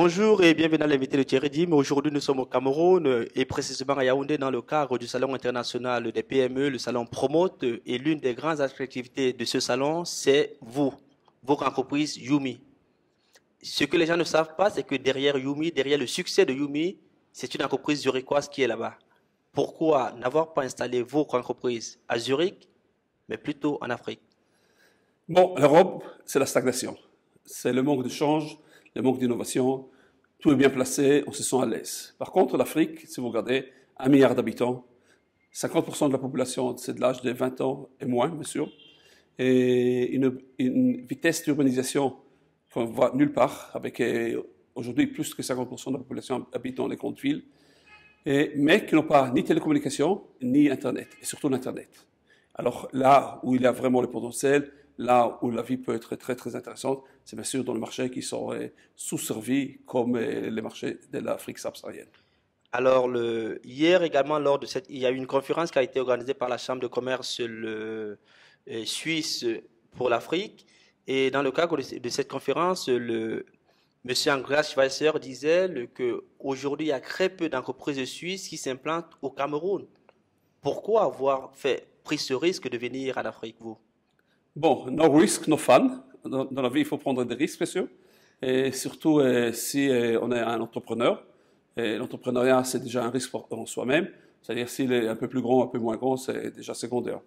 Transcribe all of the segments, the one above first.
Bonjour et bienvenue à l'invité de Thierry Dim. Aujourd'hui, nous sommes au Cameroun et précisément à Yaoundé dans le cadre du Salon international des PME, le Salon Promote. Et l'une des grandes activités de ce salon, c'est vous, votre entreprise Yumi. Ce que les gens ne savent pas, c'est que derrière Yumi, derrière le succès de Yumi, c'est une entreprise zurichoise qui est là-bas. Pourquoi n'avoir pas installé votre entreprise à Zurich, mais plutôt en Afrique? Bon, l'Europe, c'est la stagnation. C'est le manque de change, le manque d'innovation. Tout est bien placé, on se sent à l'aise. Par contre, l'Afrique, si vous regardez, 1 milliard d'habitants, 50% de la population, c'est de l'âge de 20 ans et moins, bien sûr, et une vitesse d'urbanisation qu'on voit nulle part, avec aujourd'hui plus que 50% de la population habite dans les grandes villes, mais qui n'ont pas ni télécommunications, ni Internet, et surtout l'Internet. Alors là où il y a vraiment le potentiel, là où la vie peut être très très intéressante, c'est bien sûr dans les marchés qui sont sous-servis, comme les marchés de l'Afrique subsaharienne. Alors, hier également, il y a eu une conférence qui a été organisée par la Chambre de commerce suisse pour l'Afrique. Et dans le cadre de cette conférence, monsieur Andreas Schweitzer disait qu'aujourd'hui, il y a très peu d'entreprises suisses qui s'implantent au Cameroun. Pourquoi avoir pris ce risque de venir en Afrique, vous? Bon, no risk, no fun. Dans la vie, il faut prendre des risques, bien sûr. Et surtout si on est un entrepreneur. Et l'entrepreneuriat, c'est déjà un risque en soi-même. C'est-à-dire s'il est un peu plus grand, un peu moins grand, c'est déjà secondaire.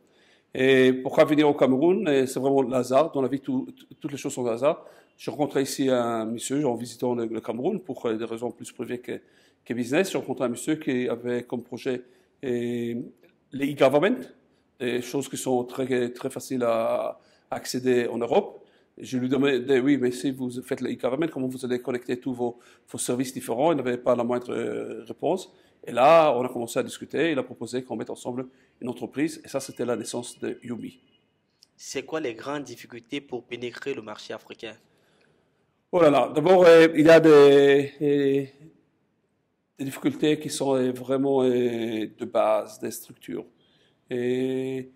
Et pourquoi venir au Cameroun? C'est vraiment le hasard. Dans la vie, toutes les choses sont hasard. J'ai rencontré ici un monsieur en visitant le Cameroun pour des raisons plus privées que business. J'ai rencontré un monsieur qui avait comme projet les e-government, des choses qui sont très, très faciles à accéder en Europe. Et je lui demandais, oui, mais si vous faites le e-government, comment vous allez connecter tous vos services différents? Il n'avait pas la moindre réponse. Et là, on a commencé à discuter. Il a proposé qu'on mette ensemble une entreprise. Et ça, c'était la naissance de Yumi. C'est quoi les grandes difficultés pour pénétrer le marché africain? Oh là là, d'abord, il y a des difficultés qui sont vraiment de base, des structures. Et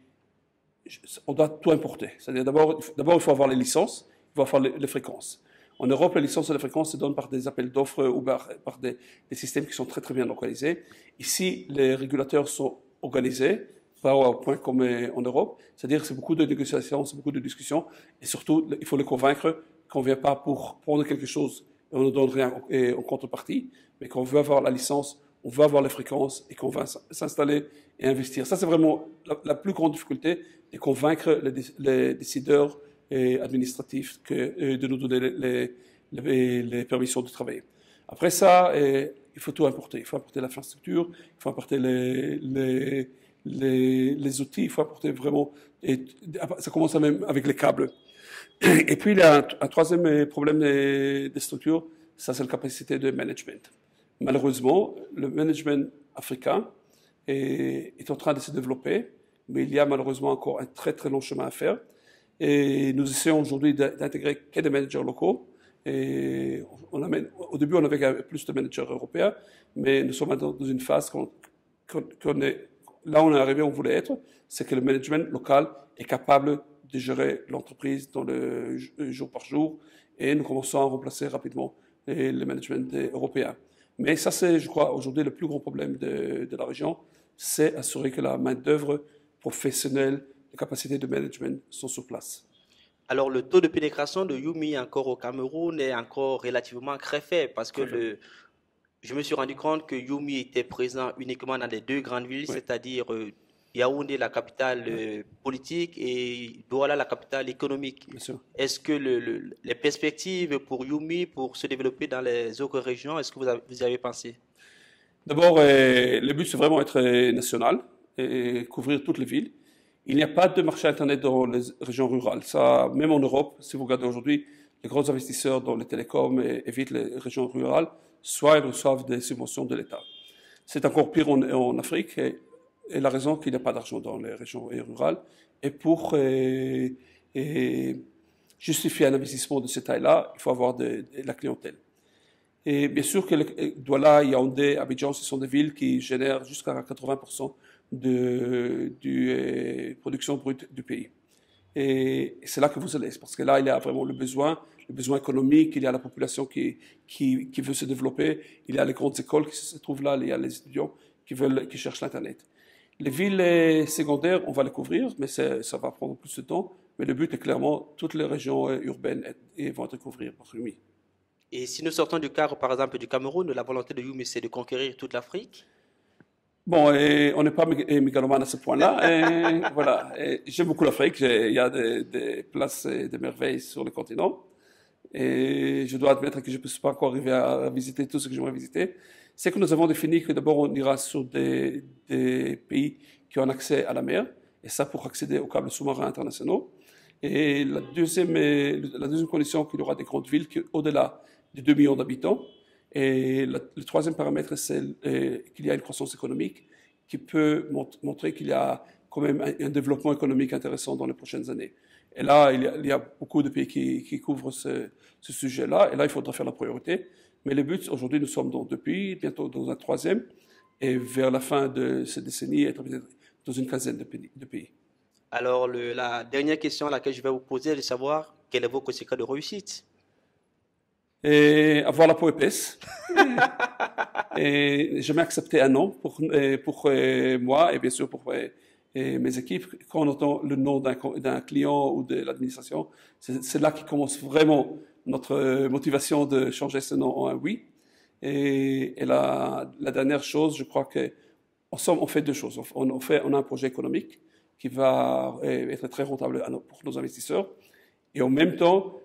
on doit tout importer. C'est-à-dire d'abord, il faut avoir les licences, il faut avoir les fréquences. En Europe, les licences et les fréquences se donnent par des appels d'offres ou par des systèmes qui sont très très bien localisés. Ici, les régulateurs sont organisés, pas au point comme en Europe. C'est-à-dire que c'est beaucoup de négociations, c'est beaucoup de discussions, et surtout, il faut les convaincre qu'on ne vient pas pour prendre quelque chose et on ne donne rien en contrepartie, mais qu'on veut avoir la licence, on veut avoir les fréquences et qu'on va s'installer et investir. Ça, c'est vraiment la plus grande difficulté, de convaincre les décideurs administratifs de nous donner les permissions de travailler. Après ça, il faut tout importer. Il faut importer l'infrastructure, il faut importer les outils, il faut importer vraiment. Et ça commence même avec les câbles. Et puis, il y a un troisième problème des structures, ça c'est la capacité de management. Malheureusement, le management africain est en train de se développer, mais il y a malheureusement encore un très très long chemin à faire. Et nous essayons aujourd'hui d'intégrer que des managers locaux. Et au début, on avait plus de managers européens, mais nous sommes maintenant dans une phase là où on est arrivé, où on voulait être, c'est que le management local est capable de gérer l'entreprise dans le jour par jour, et nous commençons à remplacer rapidement le management européen. Mais ça, c'est, je crois, aujourd'hui le plus grand problème de la région, c'est assurer que la main-d'œuvre professionnelle, les capacités de management sont sur place. Alors, le taux de pénétration de Yumi encore au Cameroun est encore relativement très faible parce que je me suis rendu compte que Yumi était présent uniquement dans les deux grandes villes, Oui. c'est-à-dire Yaoundé, la capitale politique, et Douala, la capitale économique. Bien sûr. Est-ce que les perspectives pour Yumi, pour se développer dans les autres régions, est-ce que vous y avez pensé? D'abord, le but, c'est vraiment être national et couvrir toutes les villes. Il n'y a pas de marché Internet dans les régions rurales. Ça, même en Europe, si vous regardez aujourd'hui, les gros investisseurs dans les télécoms évitent les régions rurales, soit ils reçoivent des subventions de l'État. C'est encore pire en Afrique, et la raison qu'il n'y a pas d'argent dans les régions rurales. Et pour justifier un investissement de cette taille-là, il faut avoir de la clientèle. Et bien sûr que Douala, Yaoundé, Abidjan, ce sont des villes qui génèrent jusqu'à 80% de production brute du pays. Et c'est là que vous allez, parce que là, il y a vraiment le besoin économique, il y a la population qui veut se développer, il y a les grandes écoles qui se trouvent là, il y a les étudiants qui cherchent l'Internet. Les villes secondaires, on va les couvrir, mais ça va prendre plus de temps. Mais le but est clairement, toutes les régions urbaines vont être couvertes par Yumi. Et si nous sortons du cadre, par exemple, du Cameroun, la volonté de Yumi, c'est de conquérir toute l'Afrique? Bon, on n'est pas mégalomane à ce point-là. Voilà. J'aime beaucoup l'Afrique. Il y a des places et des merveilles sur le continent. Et je dois admettre que je ne peux pas encore arriver à visiter tout ce que j'aimerais visiter. C'est que nous avons défini que d'abord on ira sur des pays qui ont un accès à la mer, et ça pour accéder aux câbles sous-marins internationaux. Et la deuxième condition, qu'il y aura des grandes villes au-delà de 2 millions d'habitants. Et le troisième paramètre, c'est qu'il y a une croissance économique qui peut montrer qu'il y a quand même un développement économique intéressant dans les prochaines années. Et là, il y a beaucoup de pays qui couvrent ce sujet-là. Et là, il faudra faire la priorité. Mais le but, aujourd'hui, nous sommes dans 2 pays, bientôt dans un 3e. Et vers la fin de cette décennie, être dans une quinzaine de pays. Alors, la dernière question à laquelle je vais vous poser est de savoir quel est votre secret de réussite? Et avoir la peau épaisse. Et jamais accepter un non pour moi et bien sûr pour mes équipes. Quand on entend le nom d'un client ou de l'administration, c'est là qui commence vraiment notre motivation de changer ce nom en un oui. Et la dernière chose, je crois que en somme, on fait 2 choses. On a un projet économique qui va être très rentable pour nos investisseurs. Et en même temps,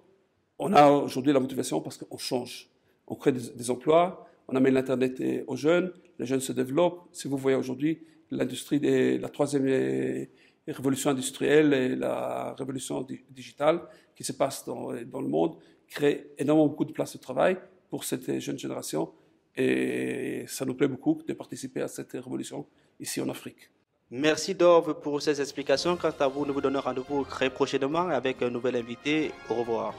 on a aujourd'hui la motivation parce qu'on change. On crée des emplois, on amène l'Internet aux jeunes, les jeunes se développent. Si vous voyez aujourd'hui, l'industrie la 3e révolution industrielle et la révolution digitale qui se passe dans le monde crée énormément beaucoup de places de travail pour cette jeune génération. Et ça nous plaît beaucoup de participer à cette révolution ici en Afrique. Merci Dov pour ces explications. Quant à vous, nous vous donnons rendez-vous très prochainement avec un nouvel invité. Au revoir.